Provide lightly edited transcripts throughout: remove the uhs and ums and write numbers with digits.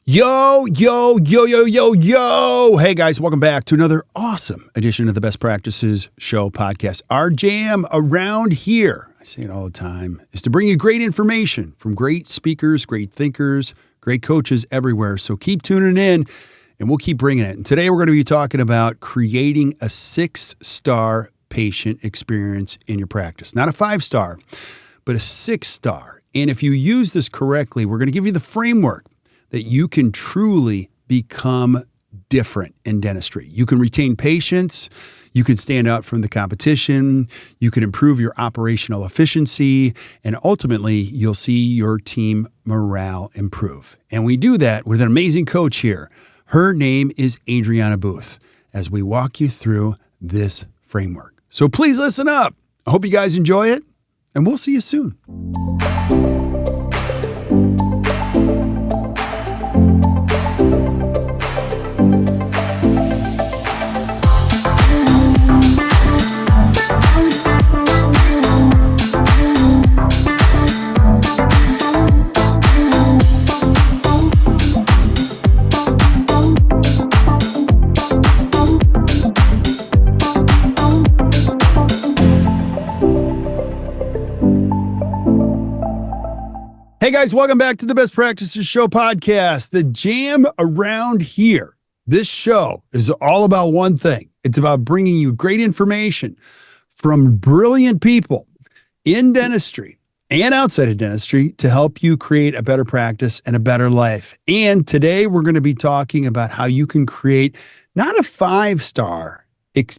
Yo, yo, yo, yo, yo, yo. Hey guys, welcome back to another awesome edition of the Best Practices Show podcast. Our jam around here, I say it all the time, is to bring you great information from great speakers, great thinkers, great coaches everywhere. So keep tuning in and we'll keep bringing it. And today we're going to be talking about creating a 6-star patient experience in your practice. Not a 5-star, but a 6-star. And if you use this correctly, we're going to give you the framework that you can truly become different in dentistry. You can retain patients, you can stand out from the competition, you can improve your operational efficiency, and ultimately you'll see your team morale improve. And we do that with an amazing coach here. Her name is Adriana Booth, as we walk you through this framework. So please listen up. I hope you guys enjoy it, and we'll see you soon. Hey guys, welcome back to the Best Practices Show podcast. The jam around here, this show is all about one thing. It's about bringing you great information from brilliant people in dentistry and outside of dentistry to help you create a better practice and a better life. And today we're going to be talking about how you can create not a 5-star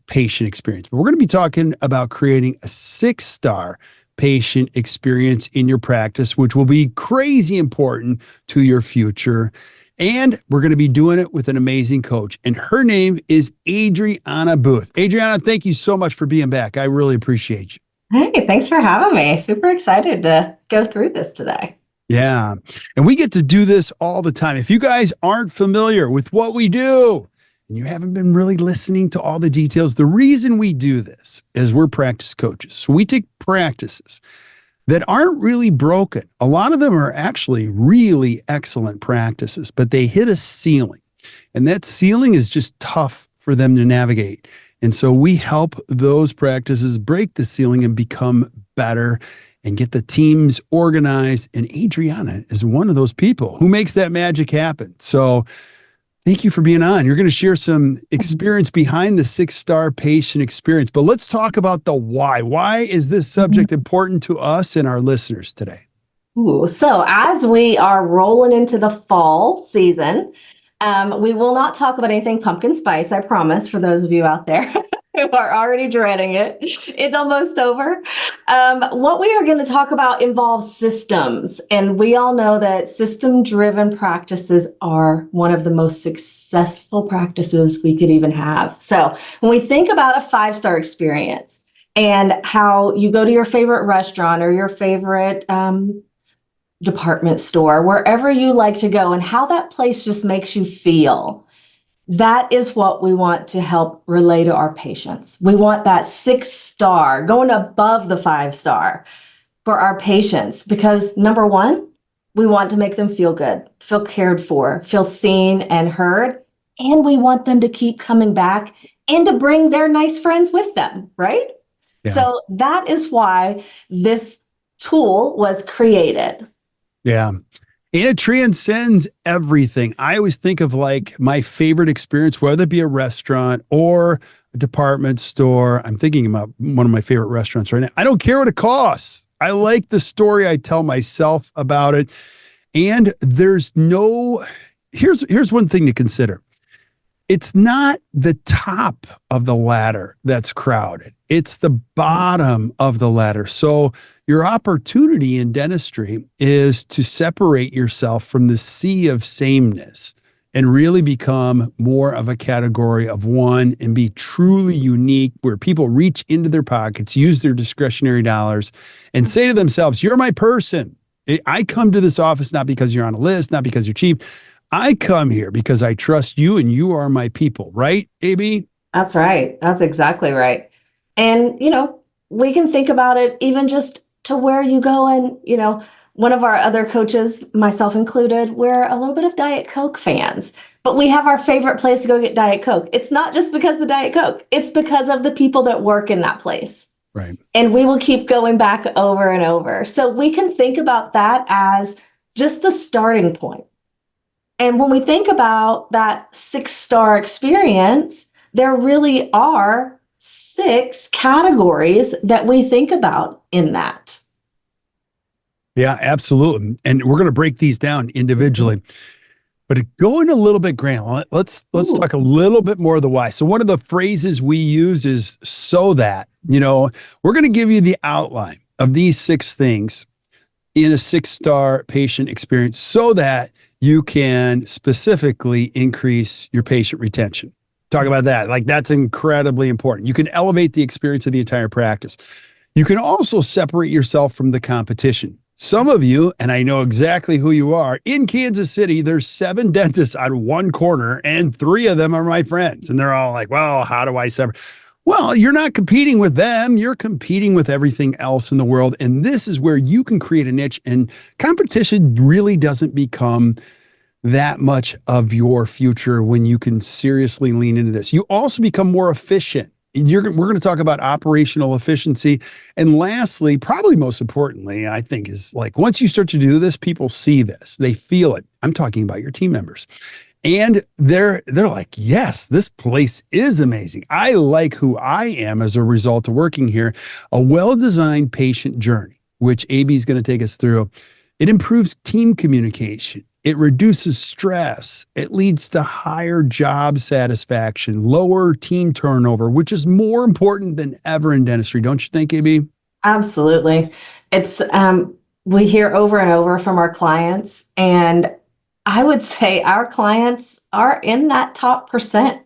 patient experience, but we're going to be talking about creating a 6-star patient experience in your practice, which will be crazy important to your future. And we're going to be doing it with an amazing coach. And her name is Adriana Booth. Adriana, thank you so much for being back. I really appreciate you. Hey, thanks for having me. Super excited to go through this today. Yeah. And we get to do this all the time. If you guys aren't familiar with what we do, and you haven't been really listening to all the details, the reason we do this is we're practice coaches. So we take practices that aren't really broken. A lot of them are actually really excellent practices, but they hit a ceiling. And that ceiling is just tough for them to navigate. And so we help those practices break the ceiling and become better and get the teams organized. And Adriana is one of those people who makes that magic happen. So thank you for being on. You're going to share some experience behind the 6-star patient experience, but let's talk about the why. Why is this subject important to us and our listeners today? So as we are rolling into the fall season, we will not talk about anything pumpkin spice, I promise, for those of you out there who are already dreading it. It's almost over. What we are going to talk about involves systems. And we all know that system-driven practices are one of the most successful practices we could even have. So when we think about a 5-star experience and how you go to your favorite restaurant or your favorite department store, wherever you like to go, and how that place just makes you feel, that is what we want to help relay to our patients. We want that 6-star, going above the 5-star for our patients, because number one, we want to make them feel good, feel cared for, feel seen and heard, and we want them to keep coming back and to bring their nice friends with them, right? Yeah. So that is why this tool was created. Yeah. And it transcends everything. I always think of like my favorite experience, whether it be a restaurant or a department store. I'm thinking about one of my favorite restaurants right now. I don't care what it costs. I like the story I tell myself about it. And here's one thing to consider. It's not the top of the ladder that's crowded. It's the bottom of the ladder. So your opportunity in dentistry is to separate yourself from the sea of sameness and really become more of a category of one and be truly unique, where people reach into their pockets, use their discretionary dollars, and say to themselves, you're my person. I come to this office not because you're on a list, not because you're cheap. I come here because I trust you and you are my people, right, AB? That's right. That's exactly right. And, we can think about it even just to where you go and, One of our other coaches, myself included, we're a little bit of Diet Coke fans, but we have our favorite place to go get Diet Coke. It's not just because of Diet Coke. It's because of the people that work in that place. Right. And we will keep going back over and over. So we can think about that as just the starting point. And when we think about that 6-star experience, there really are 6 categories that we think about in that. Yeah, absolutely. And we're going to break these down individually. But going a little bit granular, let's talk a little bit more of the why. So one of the phrases we use is so that, we're going to give you the outline of these 6 things in a 6-star patient experience so that you can specifically increase your patient retention. Talk about that. Like, that's incredibly important. You can elevate the experience of the entire practice. You can also separate yourself from the competition. Some of you, and I know exactly who you are, in Kansas City, there's 7 dentists on one corner and 3 of them are my friends. And they're all like, well, how do I separate? Well, you're not competing with them. You're competing with everything else in the world. And this is where you can create a niche, and competition really doesn't become that much of your future when you can seriously lean into this. You also become more efficient. We're going to talk about operational efficiency. And lastly, probably most importantly, I think, is like, once you start to do this, people see this, they feel it. I'm talking about your team members. And they're like, yes, this place is amazing. I like who I am as a result of working here. A well-designed patient journey, which AB is going to take us through. It improves team communication. It reduces stress. It leads to higher job satisfaction, lower team turnover, which is more important than ever in dentistry. Don't you think, AB? Absolutely. It's we hear over and over from our clients, and I would say our clients are in that top percent.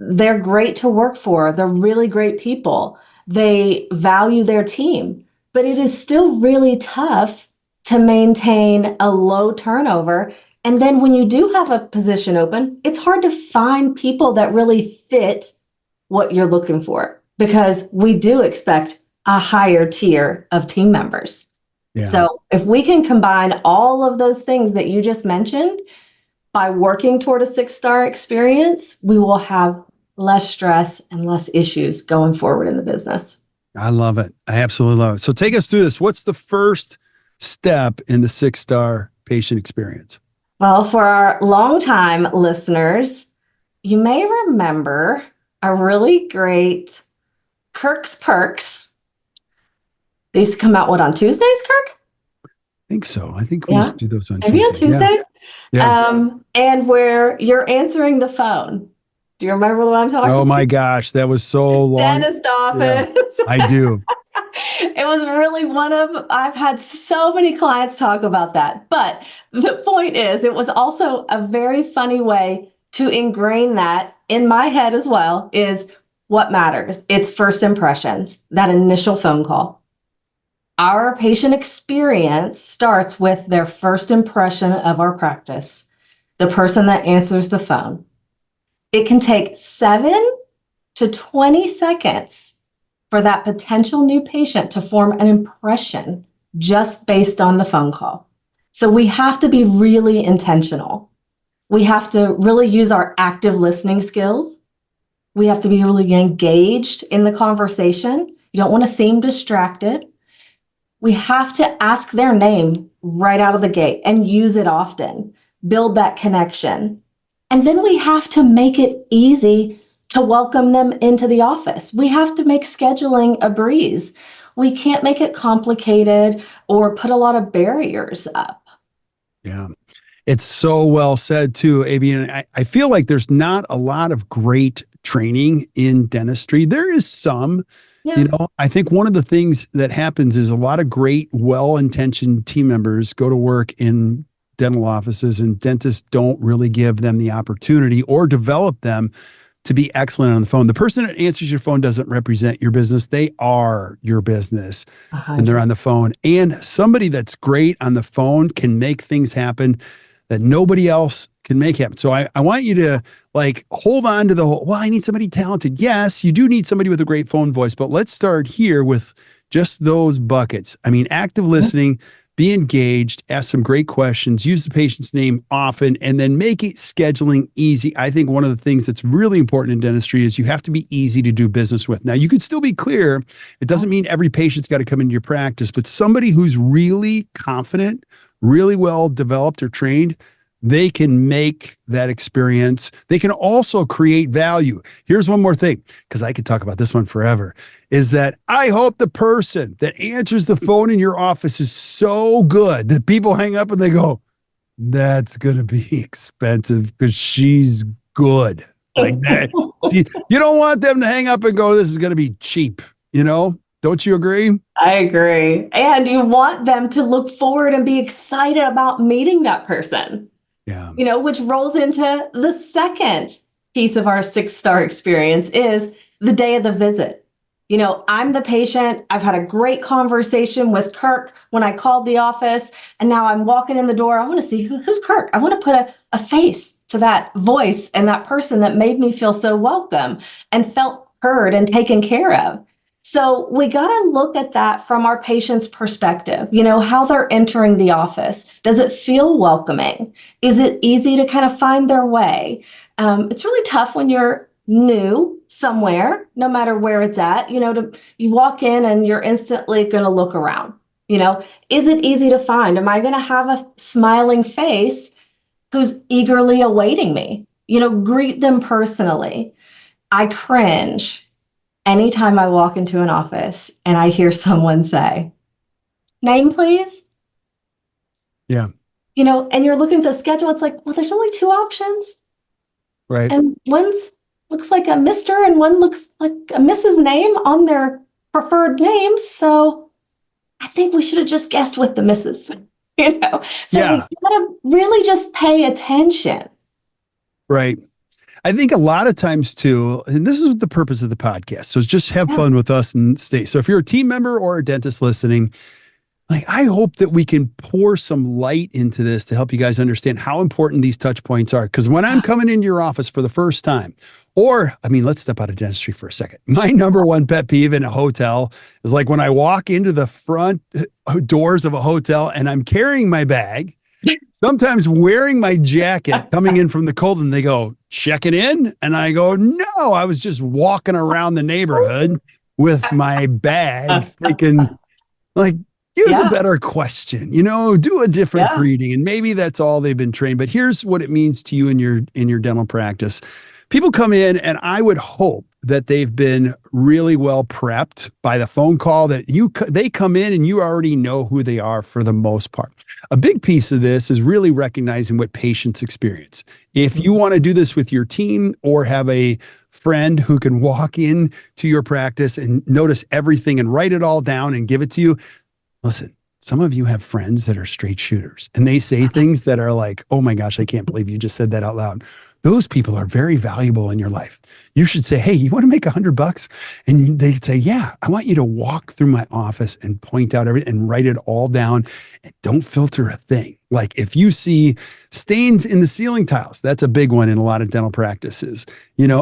They're great to work for. They're really great people. They value their team, but it is still really tough to maintain a low turnover. And then when you do have a position open, it's hard to find people that really fit what you're looking for, because we do expect a higher tier of team members. Yeah. So if we can combine all of those things that you just mentioned by working toward a 6-star experience, we will have less stress and less issues going forward in the business. I love it. I absolutely love it. So take us through this. What's the first step in the 6-star patient experience? Well, for our longtime listeners, you may remember a really great Kirk's Perks. They used to come out, on Tuesdays, Kirk? I think so. I think we used to do those on Maybe Tuesdays. On Tuesday? Yeah. And where you're answering the phone. Do you remember what I'm talking about? Oh my gosh, that was so long. Dentist office. Yeah, I do. It was really I've had so many clients talk about that. But the point is, it was also a very funny way to ingrain that in my head as well, is what matters. It's first impressions, that initial phone call. Our patient experience starts with their first impression of our practice, the person that answers the phone. It can take 7 to 20 seconds for that potential new patient to form an impression just based on the phone call. So we have to be really intentional. We have to really use our active listening skills. We have to be really engaged in the conversation. You don't want to seem distracted. We have to ask their name right out of the gate and use it often, build that connection. And then we have to make it easy to welcome them into the office. We have to make scheduling a breeze. We can't make it complicated or put a lot of barriers up. Yeah. It's so well said too, AB. And I feel like there's not a lot of great training in dentistry. There is some. Yeah. I think one of the things that happens is a lot of great, well-intentioned team members go to work in dental offices, and dentists don't really give them the opportunity or develop them to be excellent on the phone. The person that answers your phone doesn't represent your business. They are your business when they're on the phone. And somebody that's great on the phone can make things happen that nobody else can make happen. So I want you to hold on to the whole, well, I need somebody talented. Yes, you do need somebody with a great phone voice, but let's start here with just those buckets. I mean, active listening, be engaged, ask some great questions, use the patient's name often, and then make it scheduling easy. I think one of the things that's really important in dentistry is you have to be easy to do business with. Now, you can still be clear. It doesn't mean every patient's got to come into your practice, but somebody who's really confident, really well developed or trained, they can make that experience. They can also create value. Here's one more thing, because I could talk about this one forever, is that I hope the person that answers the phone in your office is so good that people hang up and they go, that's going to be expensive because she's good. Like that. You don't want them to hang up and go, this is going to be cheap. Don't you agree? I agree. And you want them to look forward and be excited about meeting that person. Yeah. Which rolls into the second piece of our 6-star experience is the day of the visit. I'm the patient. I've had a great conversation with Kirk when I called the office, and now I'm walking in the door. I want to see who's Kirk. I want to put a face to that voice and that person that made me feel so welcome and felt heard and taken care of. So we got to look at that from our patient's perspective, how they're entering the office. Does it feel welcoming? Is it easy to kind of find their way? It's really tough when you're new somewhere, no matter where it's at, you walk in and you're instantly going to look around. Is it easy to find? Am I going to have a smiling face who's eagerly awaiting me? Greet them personally. I cringe anytime I walk into an office and I hear someone say, name, please. Yeah. And you're looking at the schedule. It's like, well, there's only 2 options. Right. And one's looks like a Mr. and one looks like a Mrs. name on their preferred names. So I think we should have just guessed with the Mrs. So yeah. We gotta really just pay attention. Right. I think a lot of times too, and this is the purpose of the podcast. So just have fun with us and stay. So if you're a team member or a dentist listening, I hope that we can pour some light into this to help you guys understand how important these touch points are. Because when I'm coming into your office for the first time, let's step out of dentistry for a second. My number one pet peeve in a hotel is like when I walk into the front doors of a hotel and I'm carrying my bag, sometimes wearing my jacket, coming in from the cold, and they go, check it in. And I go, no, I was just walking around the neighborhood with my bag thinking use a better question, do a different greeting. And maybe that's all they've been trained. But here's what it means to you in your dental practice. People come in and I would hope that they've been really well prepped by the phone call that they come in and you already know who they are for the most part. A big piece of this is really recognizing what patients experience. If you want to do this with your team or have a friend who can walk in to your practice and notice everything and write it all down and give it to you, listen, some of you have friends that are straight shooters and they say things that are like, oh my gosh, I can't believe you just said that out loud. Those people are very valuable in your life. You should say, hey, you want to make $100? And they say, yeah, I want you to walk through my office and point out everything and write it all down and don't filter a thing. Like if you see stains in the ceiling tiles, that's a big one in a lot of dental practices.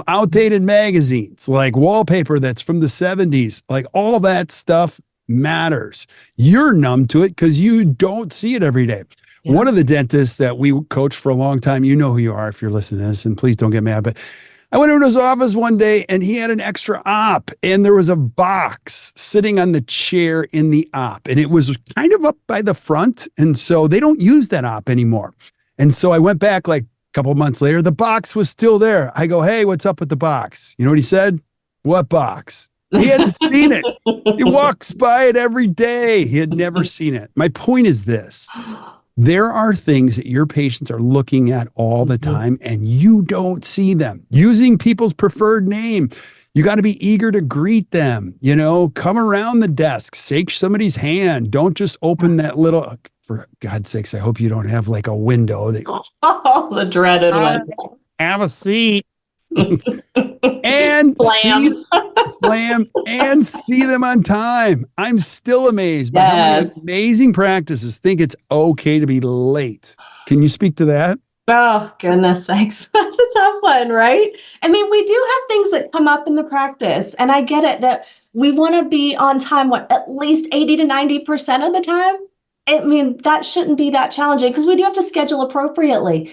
Outdated magazines, like wallpaper that's from the 70s, like all that stuff matters. You're numb to it because you don't see it every day. Yeah. One of the dentists that we coached for a long time, you know who you are if you're listening to this, and please don't get mad, but I went into his office one day and he had an extra op and there was a box sitting on the chair in the op and it was kind of up by the front. And so they don't use that op anymore. And so I went back like a couple of months later, the box was still there. I go, hey, what's up with the box? You know what he said? What box? He hadn't seen it. He walks by it every day. He had never seen it. My point is this. There are things that your patients are looking at all the time and you don't see them. Using people's preferred name. You got to be eager to greet them, come around the desk, shake somebody's hand. Don't just open that little, for God's sakes, I hope you don't have like a window. The dreaded window. Have a seat. And slam and see them on time. I'm still amazed by how many amazing practices think it's okay to be late. Can you speak to that? Oh, goodness sakes. That's a tough one, right? I mean, we do have things that come up in the practice, and I get it that we want to be on time, at least 80 to 90% of the time. I mean, that shouldn't be that challenging because we do have to schedule appropriately.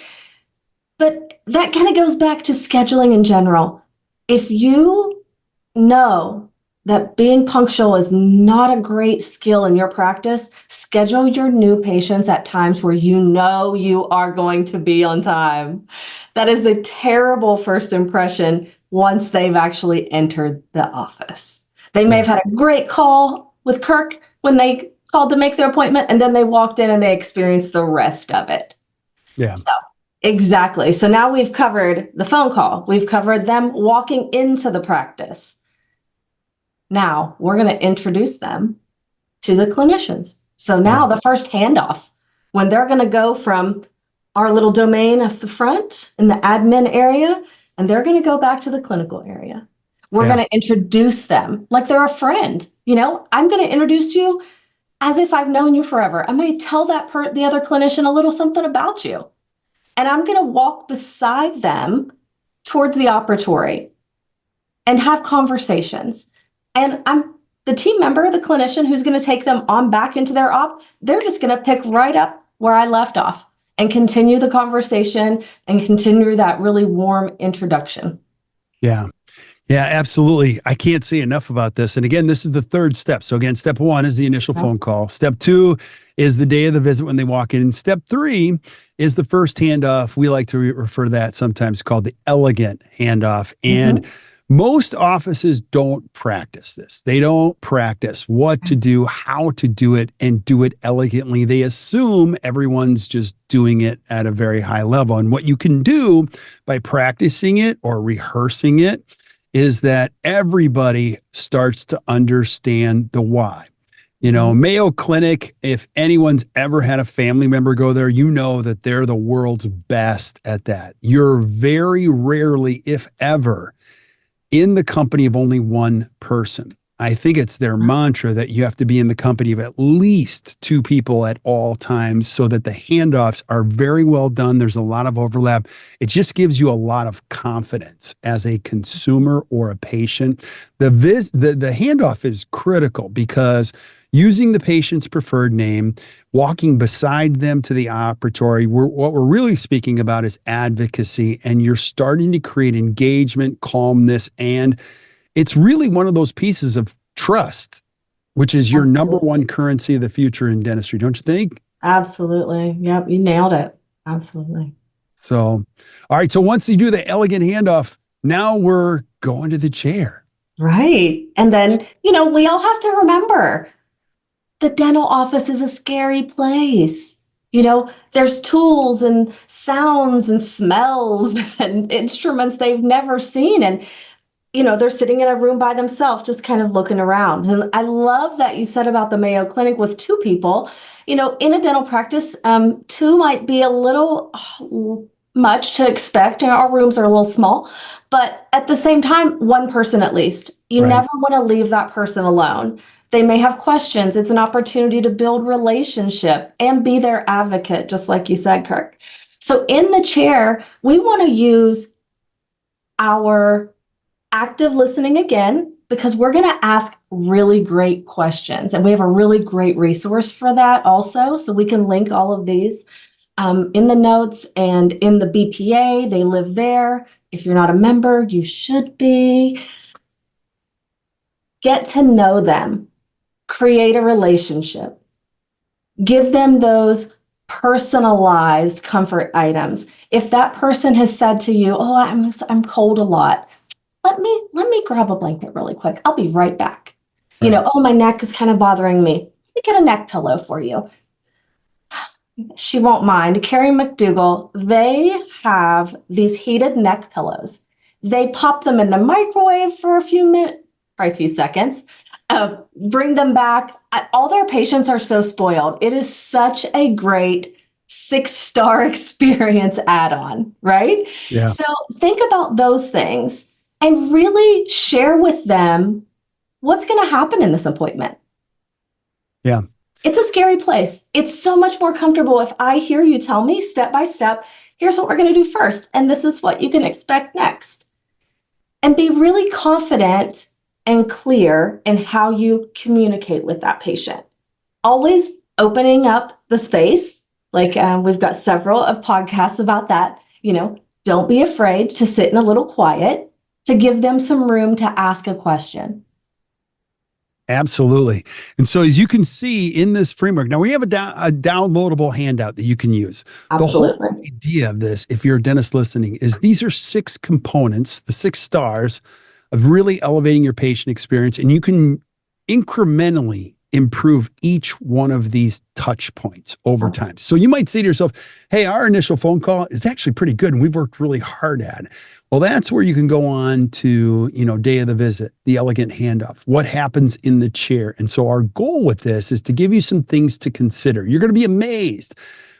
But that kind of goes back to scheduling in general. If you know that being punctual is not a great skill in your practice, schedule your new patients at times where you know you are going to be on time. That is a terrible first impression once they've actually entered the office. They may have had a great call with Kirk when they called to make their appointment, and then they walked in and they experienced the rest of it. Yeah. So, exactly. So now we've covered the phone call. We've covered them walking into the practice. Now we're going to introduce them to the clinicians. So now the first handoff, when they're going to go from our little domain of the front in the admin area, and they're going to go back to the clinical area. We're going to introduce them like they're a friend. You know, I'm going to introduce you as if I've known you forever. I may tell the other clinician a little something about you. And I'm going to walk beside them towards the operatory and have conversations. And I'm the team member, the clinician who's going to take them on back into their op. They're just going to pick right up where I left off and continue the conversation and continue that really warm introduction. Yeah. Yeah, absolutely. I can't say enough about this. And again, this is the third step. So again, step 1 is the initial phone call. Step 2 is the day of the visit when they walk in. And step 3 is the first handoff. We like to refer to that sometimes called the elegant handoff. And most offices don't practice this. They don't practice what to do, how to do it, and do it elegantly. They assume everyone's just doing it at a very high level. And what you can do by practicing it or rehearsing it is that everybody starts to understand the why. You know, Mayo Clinic, if anyone's ever had a family member go there, you know that they're the world's best at that. You're very rarely, if ever, in the company of only one person. I think it's their mantra that you have to be in the company of at least 2 people at all times so that the handoffs are very well done. There's a lot of overlap. It just gives you a lot of confidence as a consumer or a patient. The handoff is critical because using the patient's preferred name, walking beside them to the operatory, what we're really speaking about is advocacy, and you're starting to create engagement, calmness, and it's really one of those pieces of trust, which is your number one currency of the future in dentistry, don't you think? Absolutely. Yep, you nailed it. Absolutely. So, all right. So once you do the elegant handoff, now we're going to the chair. Right. And then, you know, we all have to remember the dental office is a scary place. You know, there's tools and sounds and smells and instruments they've never seen. And you know, they're sitting in a room by themselves, just kind of looking around. And I love that you said about the Mayo Clinic with 2 people. You know, in a dental practice, 2 might be a little much to expect. Our rooms are a little small, but at the same time, 1 person at least. You never want to leave that person alone. They may have questions. It's an opportunity to build relationship and be their advocate, just like you said, Kirk. So in the chair, we want to use our active listening again, because we're going to ask really great questions. And we have a really great resource for that also. So we can link all of these in the notes and in the BPA. They live there. If you're not a member, you should be. Get to know them. Create a relationship. Give them those personalized comfort items. If that person has said to you, oh, I'm cold a lot, let me grab a blanket really quick. I'll be right back. You know, oh, my neck is kind of bothering me. Let me get a neck pillow for you. She won't mind. Carrie McDougall, they have these heated neck pillows. They pop them in the microwave for a few minutes, or a few seconds, bring them back. All their patients are so spoiled. It is such a great 6-star experience add-on, right? Yeah. So think about those things and really share with them what's going to happen in this appointment. Yeah. It's a scary place. It's so much more comfortable if I hear you tell me step by step, here's what we're going to do first, and this is what you can expect next. And be really confident and clear in how you communicate with that patient. Always opening up the space. Like we've got several of podcasts about that. Don't be afraid to sit in a little quiet, to give them some room to ask a question. Absolutely. And so as you can see in this framework, now we have a downloadable handout that you can use. Absolutely. The whole idea of this, if you're a dentist listening, is these are 6 components, the 6 stars of really elevating your patient experience. And you can incrementally improve each one of these touch points over time. So you might say to yourself, hey, our initial phone call is actually pretty good and we've worked really hard at it. Well, that's where you can go on to, day of the visit, the elegant handoff, what happens in the chair. And so our goal with this is to give you some things to consider. You're going to be amazed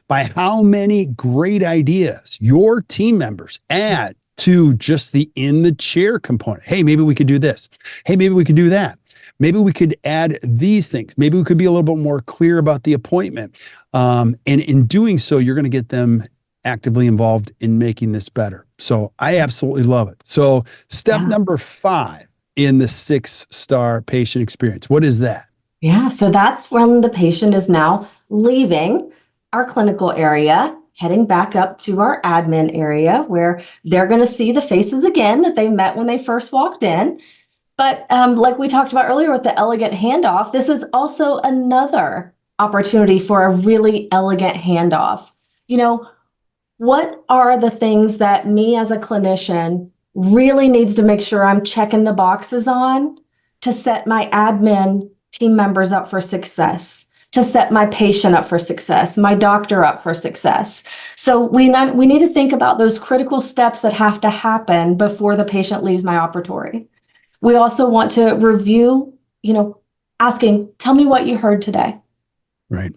by how many great ideas your team members add to just the in the chair component. Hey, maybe we could do this. Hey, maybe we could do that. Maybe we could add these things. Maybe we could be a little bit more clear about the appointment. And in doing so, you're going to get them actively involved in making this better. So I absolutely love it. So step number 5 in the 6-star patient experience. What is that? Yeah, so that's when the patient is now leaving our clinical area, heading back up to our admin area where they're going to see the faces again that they met when they first walked in. But like we talked about earlier with the elegant handoff, this is also another opportunity for a really elegant handoff. What are the things that me as a clinician really needs to make sure I'm checking the boxes on to set my admin team members up for success, to set my patient up for success, my doctor up for success? So we need to think about those critical steps that have to happen before the patient leaves my operatory. We also want to review, asking, tell me what you heard today. Right.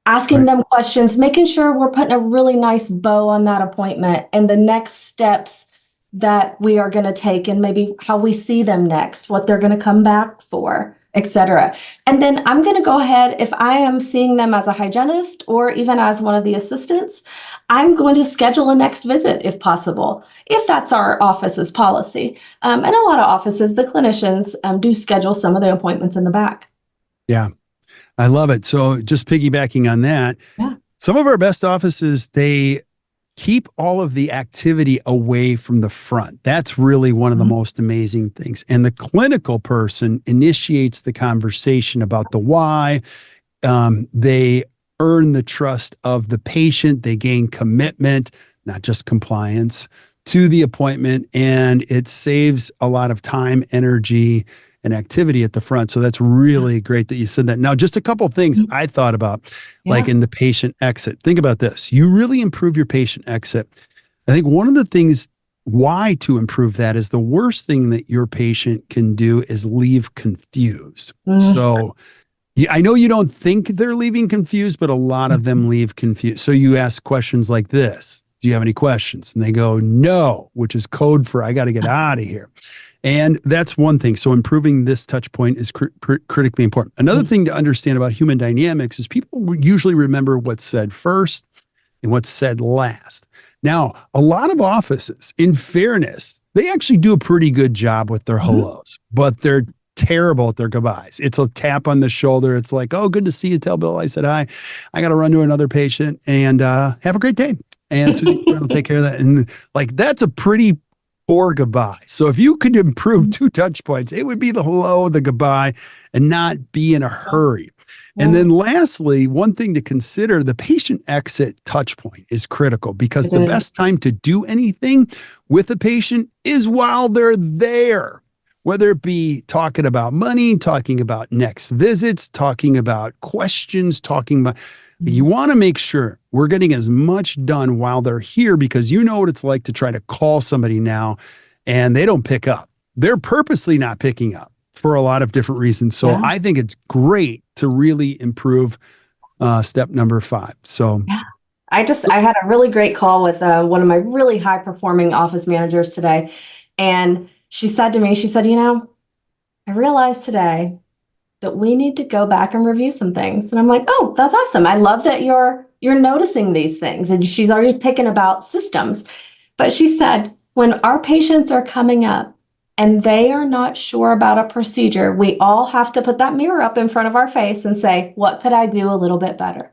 Asking them questions, making sure we're putting a really nice bow on that appointment and the next steps that we are going to take and maybe how we see them next, what they're going to come back for, etc. And then I'm going to go ahead, if I am seeing them as a hygienist or even as one of the assistants, I'm going to schedule a next visit if possible, if that's our office's policy. And a lot of offices, the clinicians do schedule some of the appointments in the back. Yeah. I love it. So just piggybacking on that, some of our best offices, they keep all of the activity away from the front. That's really one of the most amazing things. And the clinical person initiates the conversation about the why. They earn the trust of the patient. They gain commitment, not just compliance, to the appointment. And it saves a lot of time, energy, and activity at the front. So that's really great that you said that. Now, just a couple of things I thought about, like in the patient exit. Think about this. You really improve your patient exit. I think one of the things why to improve that is the worst thing that your patient can do is leave confused. So I know you don't think they're leaving confused, but a lot of them leave confused. So you ask questions like this. Do you have any questions? And they go, no, which is code for I got to get out of here. And that's one thing. So improving this touch point is critically important. Another thing to understand about human dynamics is people usually remember what's said first and what's said last. Now, a lot of offices, in fairness, they actually do a pretty good job with their hellos, but they're terrible at their goodbyes. It's a tap on the shoulder. It's like, oh, good to see you. Tell Bill I said hi. I got to run to another patient and have a great day. And Susie will take care of that. And like, that's a pretty poor goodbye. So if you could improve 2 touch points, it would be the hello, the goodbye, and not be in a hurry. And then lastly, one thing to consider, the patient exit touch point is critical because the best time to do anything with a patient is while they're there, whether it be talking about money, talking about next visits, talking about questions, talking about, you want to make sure we're getting as much done while they're here because you know what it's like to try to call somebody now and they don't pick up. They're purposely not picking up for a lot of different reasons. So I think it's great to really improve step number 5. So I had a really great call with one of my really high performing office managers today. And she said to me, I realized today that we need to go back and review some things. And I'm like, oh, that's awesome. I love that you're noticing these things. And she's already picking about systems. But she said, when our patients are coming up and they are not sure about a procedure, we all have to put that mirror up in front of our face and say, what could I do a little bit better?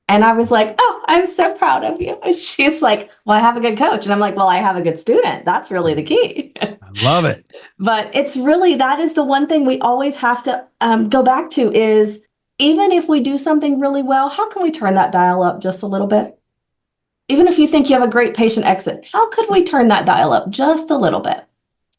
And I was like, oh, I'm so proud of you. And she's like, well, I have a good coach. And I'm like, well, I have a good student. That's really the key. I love it. But it's really, that is the one thing we always have to go back to is, even if we do something really well, how can we turn that dial up just a little bit? Even if you think you have a great patient exit, how could we turn that dial up just a little bit?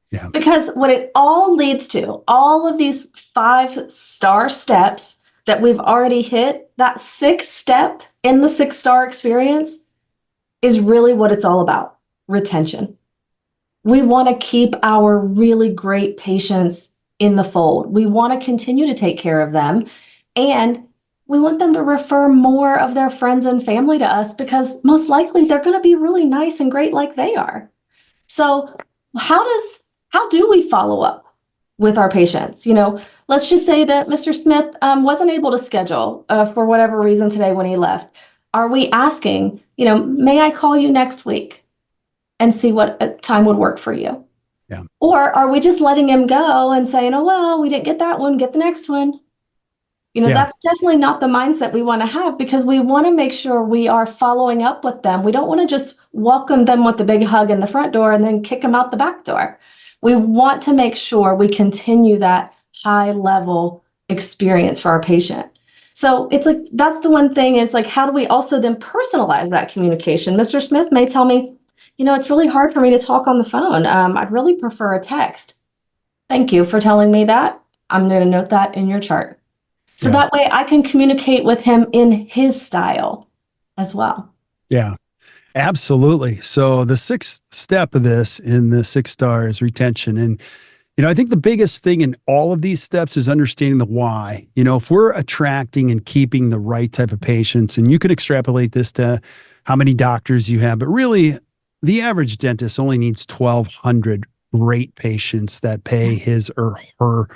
Yeah. Because what it all leads to, all of these 5-star steps that we've already hit, that 6th step in the 6-star experience is really what it's all about: retention. We want to keep our really great patients in the fold. We want to continue to take care of them, and we want them to refer more of their friends and family to us, because most likely they're going to be really nice and great like they are. So how do we follow up with our patients? Let's just say that Mr. Smith wasn't able to schedule for whatever reason today when he left. Are we asking, may I call you next week and see what time would work for you? Yeah. Or are we just letting him go and saying, oh, well, we didn't get that one, get the next one? That's definitely not the mindset we want to have, because we want to make sure we are following up with them. We don't want to just welcome them with a big hug in the front door and then kick them out the back door. We want to make sure we continue that high level experience for our patient. So it's like, that's the one thing, is like, how do we also then personalize that communication? Mr. Smith may tell me, it's really hard for me to talk on the phone. I'd really prefer a text. Thank you for telling me that. I'm going to note that in your chart. So that way I can communicate with him in his style as well. Yeah, absolutely. So the 6th step of this in the 6 stars is retention. And, I think the biggest thing in all of these steps is understanding the why. If we're attracting and keeping the right type of patients, and you can extrapolate this to how many doctors you have, but really the average dentist only needs 1,200 great patients that pay his or her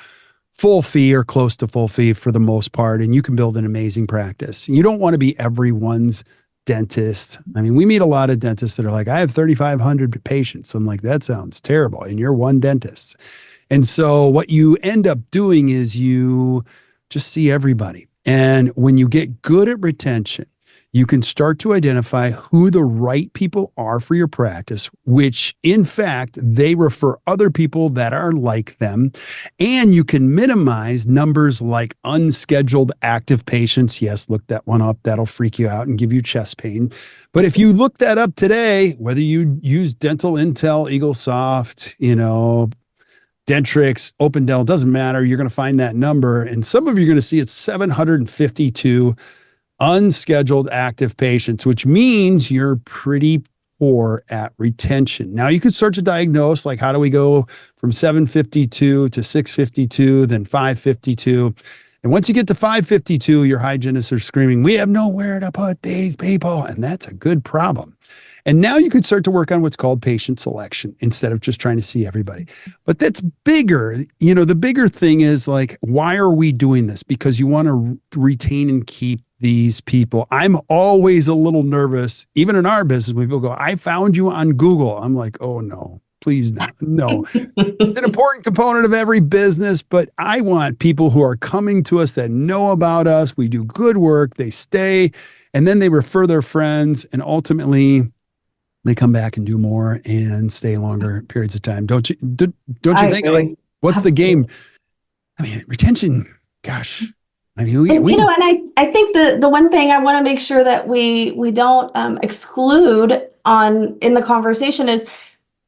full fee or close to full fee for the most part, and you can build an amazing practice. You don't want to be everyone's dentist. I mean, we meet a lot of dentists that are like, I have 3,500 patients. I'm like, that sounds terrible, and you're one dentist. And so what you end up doing is you just see everybody. And when you get good at retention, you can start to identify who the right people are for your practice, which in fact, they refer other people that are like them. And you can minimize numbers like unscheduled active patients. Yes, look that one up. That'll freak you out and give you chest pain. But if you look that up today, whether you use Dental Intel, EagleSoft, Dentrix, Open Dental, doesn't matter. You're going to find that number. And some of you are going to see it's 752 unscheduled active patients, which means you're pretty poor at retention. Now you could start to diagnose, like, how do we go from 752 to 652, then 552? And once you get to 552, your hygienists are screaming, we have nowhere to put these people. And that's a good problem. And now you could start to work on what's called patient selection instead of just trying to see everybody. But that's bigger. The bigger thing is, like, why are we doing this? Because you want to retain and keep these people. I'm always a little nervous, even in our business, when people go, I found you on Google. I'm like, oh no, please not. No. It's an important component of every business, but I want people who are coming to us that know about us. We do good work. They stay, and then they refer their friends, and ultimately they come back and do more and stay longer periods of time. Don't you think? Like, what's the game? I mean, retention, gosh. I mean, and I think the one thing I want to make sure that we don't exclude in the conversation is,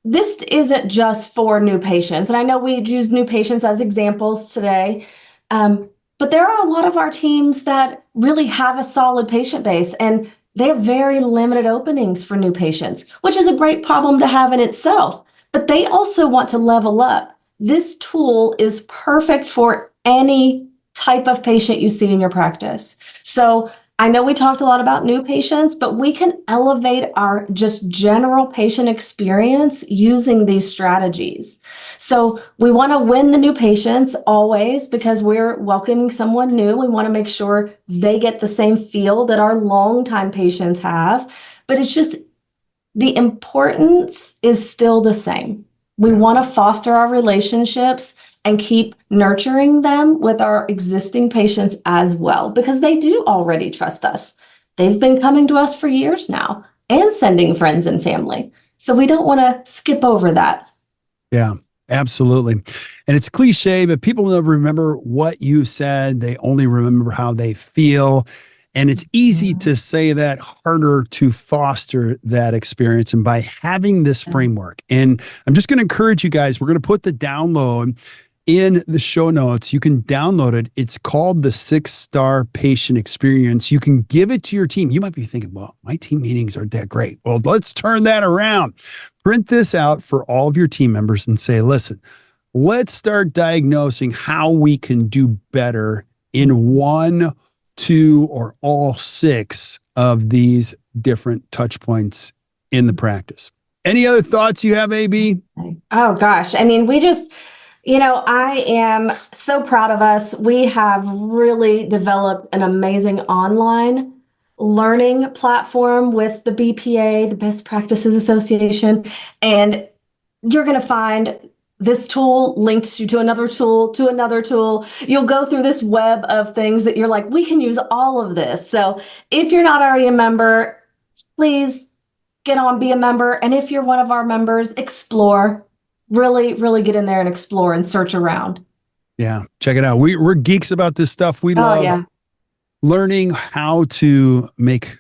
this isn't just for new patients. And I know we use new patients as examples today, but there are a lot of our teams that really have a solid patient base, and they have very limited openings for new patients, which is a great problem to have in itself. But they also want to level up. This tool is perfect for any type of patient you see in your practice. So I know we talked a lot about new patients, but we can elevate our just general patient experience using these strategies. So we want to win the new patients always, because we're welcoming someone new. We want to make sure they get the same feel that our longtime patients have, but it's just, the importance is still the same. We want to foster our relationships and keep nurturing them with our existing patients as well, because they do already trust us. They've been coming to us for years now and sending friends and family. So we don't want to skip over that. Yeah, absolutely. And it's cliche, but people never remember what you said. They only remember how they feel. And it's easy to say that, harder to foster that experience. And by having this framework, and I'm just going to encourage you guys, we're going to put the download in the show notes. You can download it. It's called the 6-Star Patient Experience. You can give it to your team. You might be thinking, well, my team meetings aren't that great. Well, let's turn that around. Print this out for all of your team members and say, listen, let's start diagnosing how we can do better in 1, 2, or all 6 of these different touch points in the practice. Any other thoughts you have, AB? Oh, gosh. I mean, I am so proud of us. We have really developed an amazing online learning platform with the BPA, the Best Practices Association, and you're going to find this tool links you to another tool, to another tool. You'll go through this web of things that you're like, we can use all of this. So if you're not already a member, please get on, be a member. And if you're one of our members, explore. Really, really get in there and explore and search around. Yeah, check it out. We're geeks about this stuff. We love learning how to make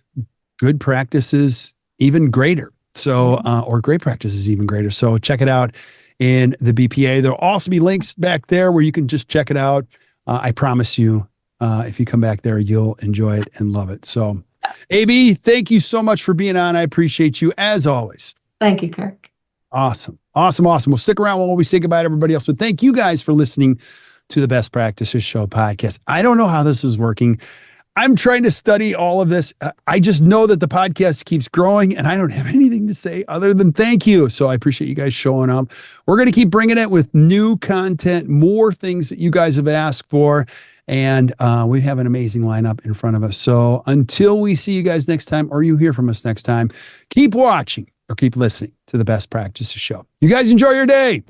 good practices even greater. So, or great practices even greater. So check it out in the BPA. There'll also be links back there where you can just check it out. I promise you, if you come back there, you'll enjoy it and love it. So, AB, thank you so much for being on. I appreciate you as always. Thank you, Kirk. Awesome. We'll stick around while we say goodbye to everybody else. But thank you guys for listening to the Best Practices Show podcast. I don't know how this is working. I'm trying to study all of this. I just know that the podcast keeps growing and I don't have anything to say other than thank you. So I appreciate you guys showing up. We're going to keep bringing it with new content, more things that you guys have asked for. And we have an amazing lineup in front of us. So until we see you guys next time, or you hear from us next time, keep watching or keep listening to the Best Practices Show. You guys enjoy your day.